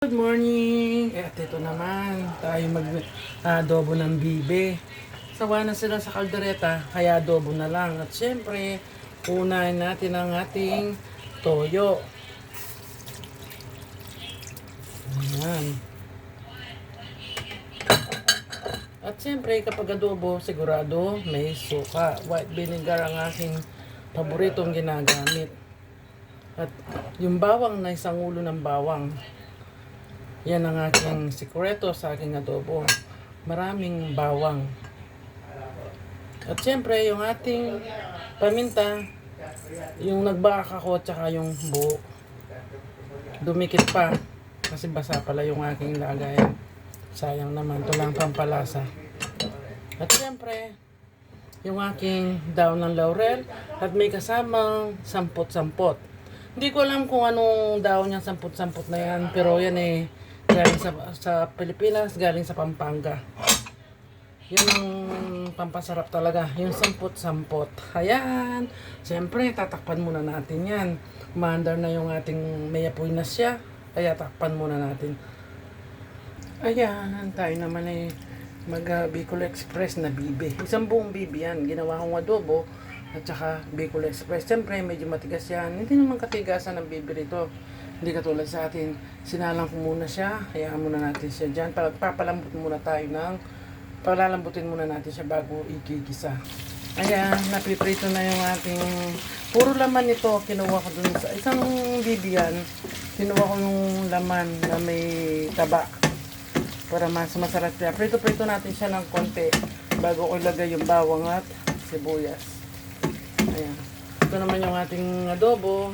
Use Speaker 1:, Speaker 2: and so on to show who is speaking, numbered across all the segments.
Speaker 1: Good morning! At ito naman, tayo mag-adobo ng bibe. Sawa na sila sa kaldereta, kaya adobo na lang. At syempre, unahin natin ang ating toyo. Ayan. At syempre, kapag adobo, sigurado may suka. White vinegar ang aking paboritong ginagamit. At yung bawang na isang ulo ng bawang. Yan ang aking sikreto sa aking adobo. Maraming bawang. At syempre, yung ating paminta, yung nagbaka ko, tsaka yung buo. Dumikit pa. Kasi basa pala yung aking lagayan. Sayang naman. Ito lang pampalasa. At syempre, yung aking daon ng laurel. At may kasamang sampot-sampot. Hindi ko alam kung anong daon yung sampot-sampot na yan. Pero yan galing sa Pilipinas, galing sa Pampanga. Yun ang pampasarap talaga, yung sampot-sampot. Ayan, siyempre tatakpan muna natin yan. Maandar na yung ating may apoy na siya, kaya takpan muna natin. Ayan, tayo naman mag-Bicol Express na bibe. Isang buong bibe yan, ginawa kong adobo at saka Bicol Express. Siyempre medyo matigas yan, hindi naman katigasan ng bibe rito. Hindi katulad sa atin, sinalang ko muna siya, hayaan muna natin siya dyan. Papalambutin muna natin siya bago igigisa. Ayan, napiprito na yung ating, puro laman nito, kinuha ko dun sa isang bibiyan, kinuha ko yung laman na may taba, para mas masarap siya. Prito-prito natin siya ng konti, bago ko ilagay yung bawang at sibuyas. Ayan, ito naman yung ating adobo.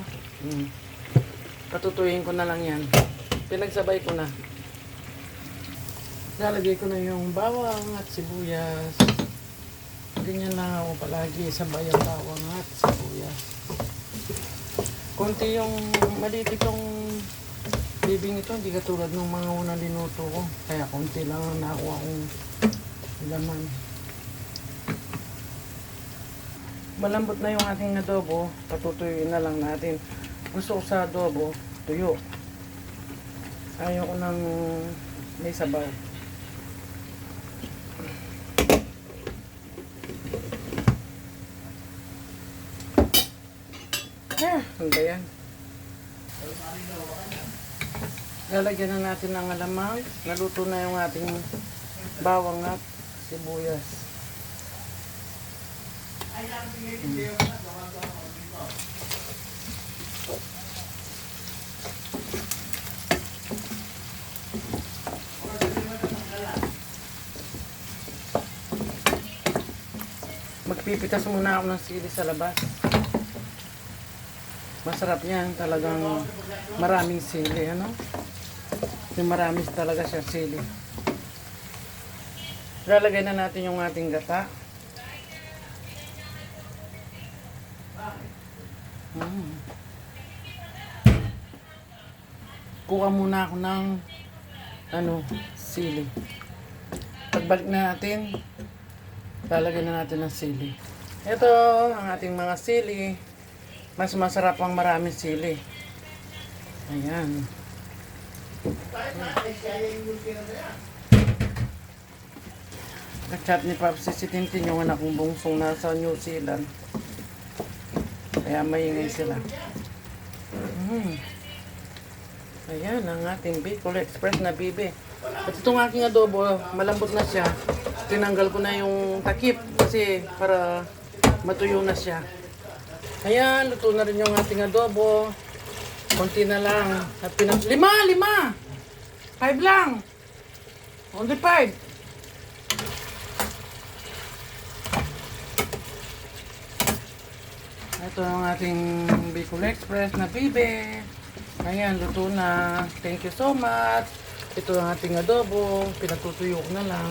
Speaker 1: Patutuyin ko na lang yan. Pinagsabay ko na. Lalagay ko na yung bawang at sibuyas. Ganyan lang ako palagi. Sabay ang bawang at sibuyas. Konti yung maliit itong bibing ito. Hindi katulad ng mga unang linuto ko. Kaya konti lang ang nakuha kong laman. Malambot na yung ating adobo. Patutuyin na lang natin. Gusto ko sa adobo, tuyo. Ayaw ko ng may sabaw. Ano ba yan? Lalagyan na natin ng alamang. Naluto na yung ating bawang at sibuyas. Magpipitas muna ako ng sili sa labas. Masarap yan, talagang maraming sili, ano? Yung marami talaga siya sili. Lalagay na natin yung ating gata. Kuha muna ako ng sili. Pagbalik na natin, lalagyan na natin ng sili. Ito ang ating mga sili. Mas masarap ang maraming sili. Ayan. Kachat ni Pops si Tintin, yung anak kong bungsong nasa New Zealand. Kaya maingay sila. Ayan ang ating Bicol Express na bibe. At itong aking adobo, malambot na siya. Tinanggal ko na yung takip kasi para matuyo na siya. Ayan, luto na rin yung ating adobo. Konti na lang. At lima! 5 lang! Only 5. Ito ang ating Bicol Express na bibe. Ayan, luto na. Thank you so much. Ito ang ating adobo. Pinatutuyo ko na lang.